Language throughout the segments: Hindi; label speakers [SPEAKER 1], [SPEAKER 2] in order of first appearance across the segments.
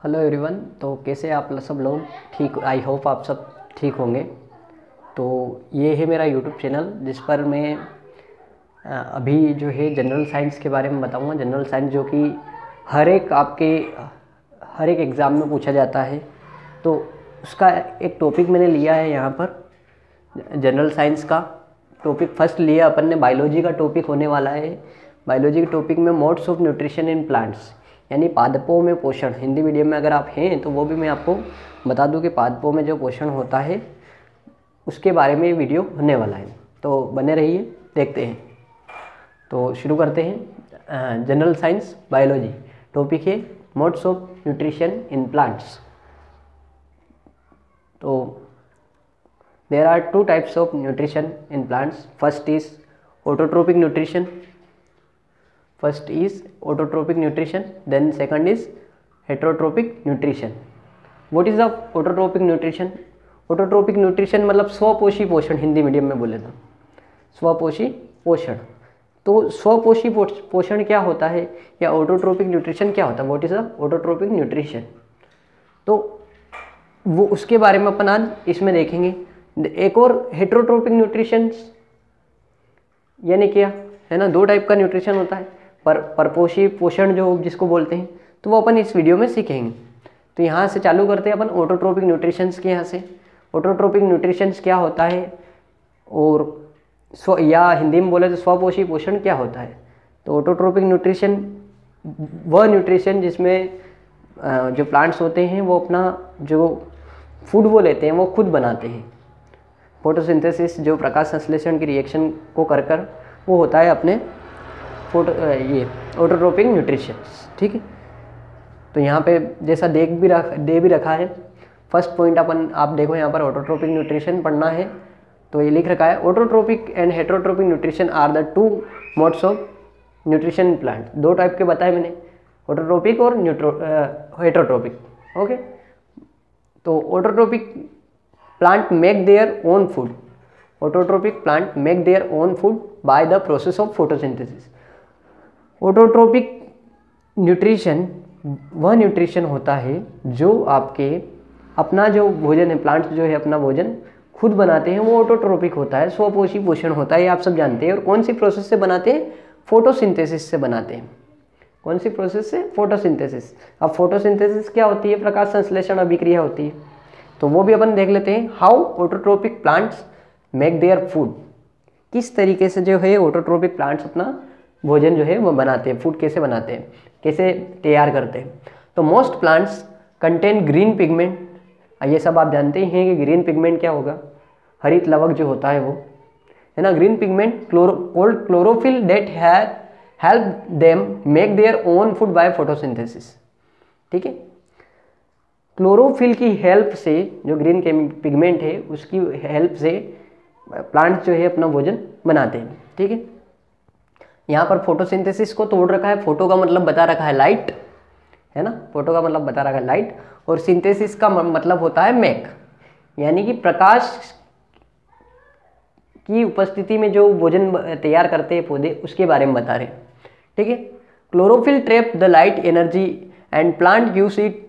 [SPEAKER 1] Hello everyone. तो कैसे आप सब लोग? ठीक, आई होप आप सब ठीक होंगे। तो ये है मेरा यूट्यूब चैनल जिस पर मैं अभी जो है जनरल साइंस के बारे में बताऊंगा। जनरल साइंस जो कि हर एक एग्ज़ाम में पूछा जाता है, तो उसका एक टॉपिक मैंने लिया है यहाँ पर। जनरल साइंस का टॉपिक फर्स्ट लिया अपन ने, बायोलॉजी का टॉपिक होने वाला है। बायोलॉजी के टॉपिक में modes of nutrition in plants, यानी पादपों में पोषण। हिंदी मीडियम में अगर आप हैं तो वो भी मैं आपको बता दूं कि पादपों में जो पोषण होता है उसके बारे में वीडियो होने वाला है। तो बने रहिए, देखते हैं। तो शुरू करते हैं। जनरल साइंस बायोलॉजी टॉपिक है modes of nutrition in plants. तो there are two types of nutrition in plants. First is autotrophic nutrition. Then second is heterotrophic nutrition. What is the autotrophic nutrition? Autotrophic nutrition मतलब स्वपोषी पोषण, हिंदी मीडियम में बोले तो स्वपोषी पोषण। तो स्वपोषी पोषण क्या होता है या ऑटोट्रोपिक न्यूट्रिशन क्या होता है? What is the autotrophic nutrition? तो वो उसके बारे में अपन आज इसमें देखेंगे। एक और हेट्रोट्रोपिक न्यूट्रिशन यानी क्या है ना, दो टाइप का न्यूट्रिशन होता है। परपोषी पोषण जो जिसको बोलते हैं, तो वो अपन इस वीडियो में सीखेंगे। तो यहाँ से चालू करते हैं अपन ऑटोट्रोपिक न्यूट्रिशंस के। यहाँ से ऑटोट्रोपिक न्यूट्रिशंस क्या होता है और या हिंदी में बोले तो स्वपोषी पोषण क्या होता है। तो ऑटोट्रोपिक न्यूट्रिशन वह न्यूट्रिशन जिसमें जो प्लांट्स होते हैं वो अपना जो फूड वो लेते हैं वो खुद बनाते हैं। फोटोसिंथेसिस जो प्रकाश संश्लेषण की रिएक्शन को कर वो होता है अपने ये ऑटोट्रोपिक न्यूट्रिशन। ठीक है, तो यहाँ पे जैसा दे भी रखा है। फर्स्ट पॉइंट आप देखो यहाँ पर ऑटोट्रोपिक न्यूट्रिशन पढ़ना है, तो ये लिख रखा है autotrophic and heterotrophic nutrition are the two modes of nutrition in plant. दो टाइप के बताए मैंने, ऑटोट्रोपिक और हेट्रोट्रोपिक। ओके, तो autotrophic plant make their own food. Autotrophic plant make their own food by the process of photosynthesis. Autotrophic nutrition वह न्यूट्रिशन होता है जो आपके अपना जो भोजन है, प्लांट्स जो है अपना भोजन खुद बनाते हैं, वो ऑटोट्रोपिक होता है, स्वपोषी पोषण होता है। ये आप सब जानते हैं। और कौन सी प्रोसेस से बनाते हैं? फोटोसिंथेसिस से बनाते हैं। कौन सी प्रोसेस से? फोटोसिंथेसिस। अब फोटोसिंथेसिस क्या होती है? प्रकाश संश्लेषण अभिक्रिया होती है। तो वो भी अपन देख लेते हैं। How autotrophic plants make their food, किस तरीके से जो है ऑटोट्रोपिक प्लांट्स अपना भोजन जो है वो बनाते हैं, फूड कैसे बनाते हैं, कैसे तैयार करते हैं। तो most plants contain green pigment. ये सब आप जानते हैं कि ग्रीन पिगमेंट क्या होगा? हरित लवक जो होता है वो है ना। Green pigment called chlorophyll that help them make their own food by photosynthesis. ठीक है, क्लोरोफिल की हेल्प से, जो ग्रीन पिगमेंट है उसकी हेल्प से प्लांट्स जो है अपना भोजन बनाते हैं। ठीक है, यहाँ पर फोटोसिंथेसिस को तोड़ रखा है। फोटो का मतलब बता रखा है लाइट, है ना। फोटो का मतलब बता रखा है लाइट, और सिंथेसिस का मतलब होता है मेक, यानी कि प्रकाश की उपस्थिति में जो भोजन तैयार करते हैं पौधे, उसके बारे में बता रहे हैं। ठीक है, chlorophyll trap the light energy and plant use it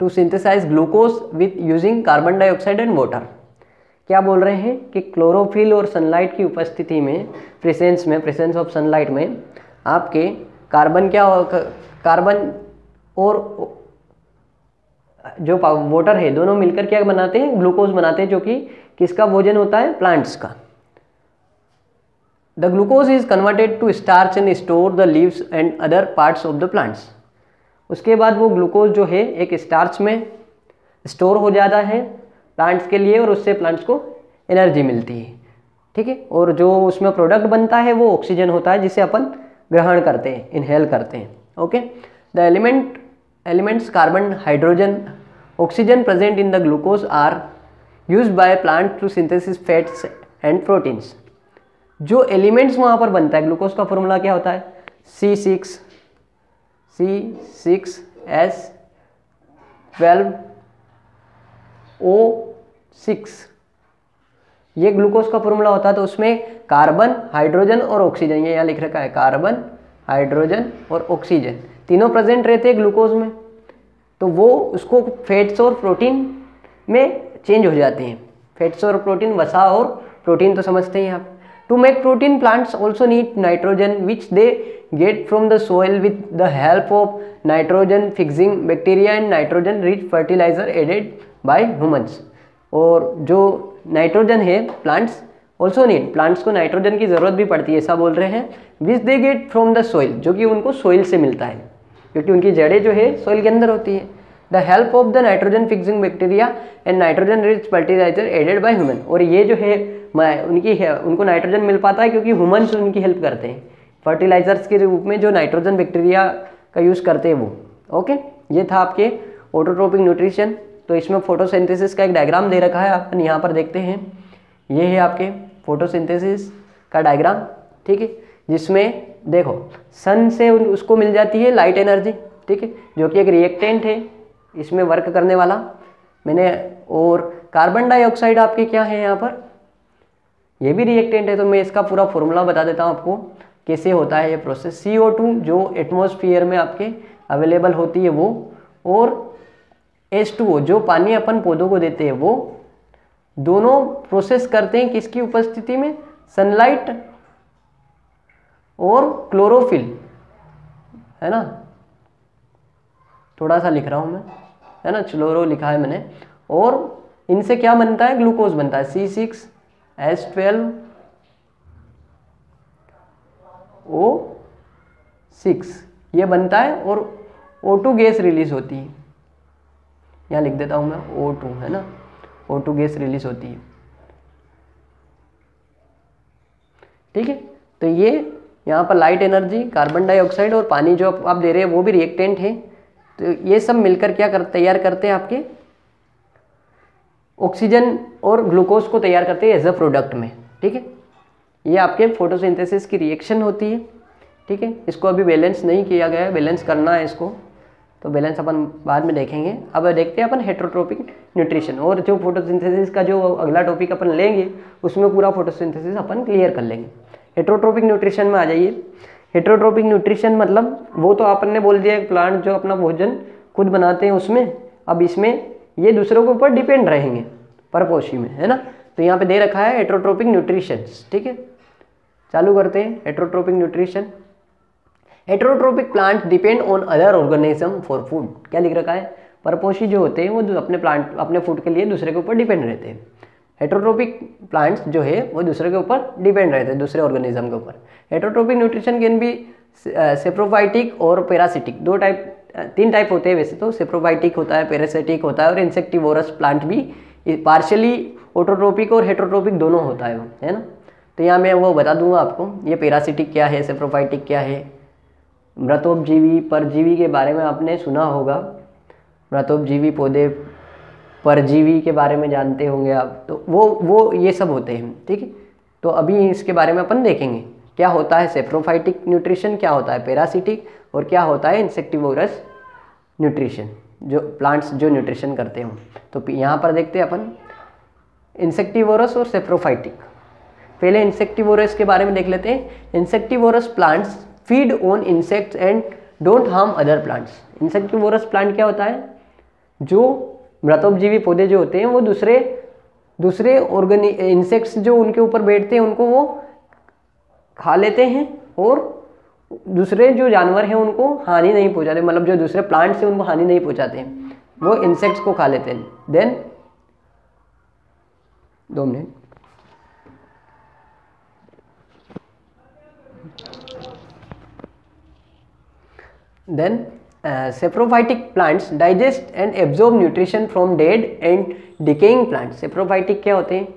[SPEAKER 1] to synthesise glucose with using carbon dioxide and water. क्या बोल रहे हैं कि क्लोरोफिल और सनलाइट की उपस्थिति में, प्रेजेंस ऑफ सनलाइट में आपके कार्बन और जो वाटर है दोनों मिलकर क्या बनाते हैं? ग्लूकोज बनाते हैं, जो कि किसका भोजन होता है? प्लांट्स का। The glucose is converted to starch and store the leaves and other parts of the plants. उसके बाद वो ग्लूकोज जो है एक स्टार्च में स्टोर हो जाता है प्लांट्स के लिए, और उससे प्लांट्स को एनर्जी मिलती है। ठीक है, और जो उसमें प्रोडक्ट बनता है वो ऑक्सीजन होता है, जिसे अपन ग्रहण करते हैं, इनहेल करते हैं। Okay, the elements carbon, hydrogen, oxygen present in the glucose are used by plant to synthesis fats and proteins. जो एलिमेंट्स वहाँ पर बनता है, ग्लूकोज का फॉर्मूला क्या होता है? C6H12O6, ये ग्लूकोज का फॉर्मूला होता है। तो उसमें कार्बन, हाइड्रोजन और ऑक्सीजन, ये यहाँ लिख रखा है, कार्बन, हाइड्रोजन और ऑक्सीजन तीनों प्रेजेंट रहते हैं ग्लूकोज में। तो वो उसको फैट्स और प्रोटीन में चेंज हो जाते हैं। फैट्स और प्रोटीन, वसा और प्रोटीन तो समझते हैं आप। To make protein plants also need nitrogen which they get from the soil with the help of nitrogen fixing bacteria and nitrogen rich fertiliser added by humans. और जो नाइट्रोजन है प्लांट्स ऑल्सो नीड, प्लांट्स को नाइट्रोजन की ज़रूरत भी पड़ती है, ऐसा बोल रहे हैं। Which they get from the soil, जो कि उनको सोइल से मिलता है, क्योंकि उनकी जड़ें जो है सोइल के अंदर होती है। The help of the nitrogen fixing bacteria and nitrogen rich fertiliser added by human. और ये जो है उनको नाइट्रोजन मिल पाता है क्योंकि ह्यूमन्स उनकी हेल्प करते हैं, फर्टिलाइजर्स के रूप में जो नाइट्रोजन बैक्टीरिया का यूज़ करते हैं वो। ओके, ये था आपके ऑटोट्रोपिक न्यूट्रिशन। तो इसमें फोटोसिंथेसिस का एक डायग्राम दे रखा है, अपन यहाँ पर देखते हैं। ये है आपके फोटोसिंथेसिस का डायग्राम, ठीक है, जिसमें देखो सन से उसको मिल जाती है लाइट एनर्जी, ठीक है, जो कि एक रिएक्टेंट है इसमें वर्क करने वाला मैंने। और कार्बन डाइऑक्साइड आपके क्या है यहाँ पर, ये भी रिएक्टेंट है। तो मैं इसका पूरा फॉर्मूला बता देता हूँ आपको कैसे होता है ये प्रोसेस। CO2 जो एटमॉस्फेयर में आपके अवेलेबल होती है वो, और H2O जो पानी अपन पौधों को देते हैं वो, दोनों प्रोसेस करते हैं किसकी उपस्थिति में, सनलाइट और क्लोरोफिल, है ना, थोड़ा सा लिख रहा हूँ मैं, है ना, क्लोरो लिखा है मैंने। और इनसे क्या बनता है, ग्लूकोज बनता है, C6H12O6 ये बनता है, और O2 गैस रिलीज होती है, यहाँ लिख देता हूँ मैं O2, है ना, O2 गैस रिलीज होती है, ठीक है। तो ये यहाँ पर लाइट एनर्जी, कार्बन डाइऑक्साइड और पानी जो आप दे रहे हैं वो भी रिएक्टेंट है। तो ये सब मिलकर क्या तैयार करते हैं, आपके ऑक्सीजन और ग्लूकोज को तैयार करते हैं एज अ प्रोडक्ट में, ठीक है। ये आपके फोटोसिंथेसिस की रिएक्शन होती है, ठीक है। इसको अभी बैलेंस नहीं किया गया है, बैलेंस करना है इसको, तो बैलेंस अपन बाद में देखेंगे। अब देखते हैं अपन हेटेरोट्रोपिक न्यूट्रिशन, और जो फोटोसिंथेसिस का जो अगला टॉपिक अपन लेंगे उसमें पूरा फोटोसिंथेसिस अपन क्लियर कर लेंगे। हेटेरोट्रोपिक न्यूट्रिशन में आ जाइए। हेटेरोट्रोपिक न्यूट्रिशन मतलब वो तो आपने बोल दिया एक प्लांट जो अपना भोजन खुद बनाते हैं उसमें, अब इसमें ये दूसरों के ऊपर डिपेंड रहेंगे परपोषी में, है ना। तो यहाँ पे दे रखा है हेटेरोट्रोपिक न्यूट्रिशन, ठीक है। चालू करते हैं heterotrophic nutrition. Heterotrophic plant depend on other organism for food. क्या लिख रखा है, परपोषी जो होते हैं वो अपने फूड के लिए दूसरे के ऊपर डिपेंड रहते हैं। हेटेरोट्रोपिक प्लांट्स जो है वो दूसरे के ऊपर डिपेंड रहते हैं, दूसरे ऑर्गेनिज्म के ऊपर। हेटेरोट्रोपिक न्यूट्रिशन कैन भी सेप्रोफाइटिक और पैरासिटिक, तीन टाइप होते हैं वैसे तो। सेप्रोफाइटिक होता है, पैरासिटिक होता है, और इंसेक्टिवोरस प्लांट भी पार्शियली ऑटोट्रोपिक और हेटेरोट्रोपिक दोनों होता है वो, है ना। तो यहाँ मैं वो बता दूंगा आपको, ये पैरासिटिक क्या है, सेप्रोफाइटिक क्या है। मृतोपजीवी, परजीवी के बारे में आपने सुना होगा, मृतोपजीवी पौधे, परजीवी के बारे में जानते होंगे आप, तो वो ये सब होते हैं, ठीक है। तो अभी इसके बारे में अपन देखेंगे क्या होता है सेप्रोफाइटिक न्यूट्रिशन, क्या होता है पैरासिटिक, और क्या होता है इंसेक्टिवोरस न्यूट्रिशन, जो प्लांट्स जो न्यूट्रिशन करते हो। तो यहाँ पर देखते हैं अपन इंसेक्टिवोरस और सेप्रोफाइटिक। पहले इंसेक्टिवोरस के बारे में देख लेते हैं। Insectivorous plants feed on insects and don't harm other plants. Insectivorous plant क्या होता है, जो मृतोपजीवी पौधे जो होते हैं वो दूसरे इंसेक्ट्स जो उनके ऊपर बैठते हैं उनको वो खा लेते हैं, और दूसरे जो जानवर हैं उनको हानि नहीं पहुंचाते, मतलब जो दूसरे प्लांट्स हैं उनको हानि नहीं पहुंचाते हैं, वो इंसेक्ट्स को खा लेते हैं। Then 2 minute, then saprophytic plants digest and absorb nutrition from dead and decaying plants. Saprophytic क्या होते हैं,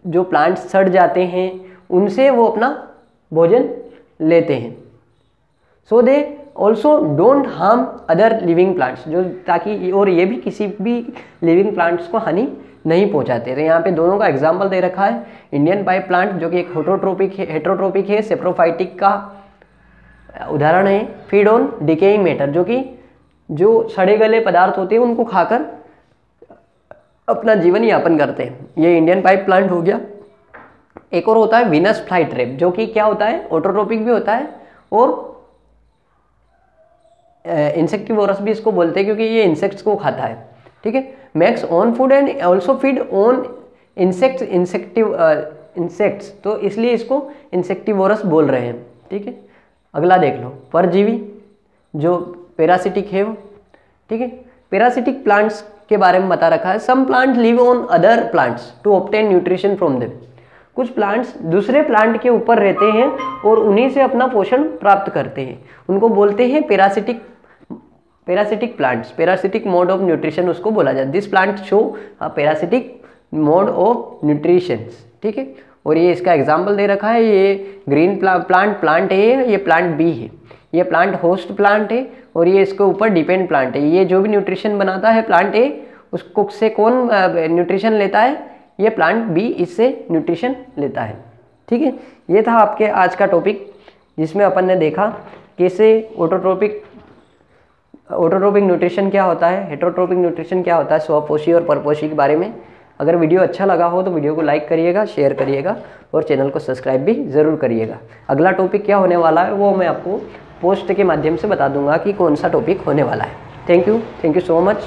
[SPEAKER 1] जो प्लांट्स सड़ जाते हैं उनसे वो अपना भोजन लेते हैं। So they also don't harm other living plants, जो ताकि, और ये भी किसी भी लिविंग प्लांट्स को हानि नहीं पहुंचाते। तो यहाँ पे दोनों का एग्जाम्पल दे रखा है। इंडियन पाइप प्लांट जो कि एक हेटेरोट्रोपिक है, सेप्रोफाइटिक का उदाहरण है। फीड ऑन डिकेइंग मैटर, जो सड़े गले पदार्थ होते हैं उनको खाकर अपना जीवन यापन करते हैं। ये इंडियन पाइप प्लांट हो गया। एक और होता है वीनस फ्लाईट्रैप, जो कि क्या होता है, ऑटोट्रोपिक भी होता है और इंसेक्टिवोरस भी इसको बोलते हैं क्योंकि ये इंसेक्ट्स को खाता है, ठीक है। Max on food and also feed on insects, तो इसलिए इसको इंसेक्टिवोरस बोल रहे हैं, ठीक है। अगला देख लो, परजीवी जो पैरासिटिक है वो, ठीक है। पैरासिटिक प्लांट्स के बारे में बता रखा है, some plant live on other plants to obtain nutrition from them. कुछ प्लांट्स दूसरे प्लांट के ऊपर रहते हैं और उन्हीं से अपना पोषण प्राप्त करते हैं, उनको बोलते हैं parasitic plants. Parasitic mode of nutrition उसको बोला जाता है। This plant show parasitic mode of nutrition, ठीक है। और ये इसका एग्जाम्पल दे रखा है, ये ग्रीन प्लांट है, ये प्लांट बी है, ये प्लांट होस्ट प्लांट है और ये इसके ऊपर डिपेंड प्लांट है। ये जो भी न्यूट्रिशन बनाता है प्लांट ए, उसको से कौन न्यूट्रिशन लेता है, ये प्लांट बी इससे न्यूट्रिशन लेता है, ठीक है। ये था आपके आज का टॉपिक जिसमें अपन ने देखा कैसे ऑटोट्रोपिक न्यूट्रिशन क्या होता है, हेटरोट्रोपिक न्यूट्रिशन क्या होता है, स्वपोषी और परपोषी के बारे में। अगर वीडियो अच्छा लगा हो तो वीडियो को लाइक करिएगा, शेयर करिएगा और चैनल को सब्सक्राइब भी ज़रूर करिएगा। अगला टॉपिक क्या होने वाला है वो मैं आपको पोस्ट के माध्यम से बता दूंगा कि कौन सा टॉपिक होने वाला है। Thank you so much.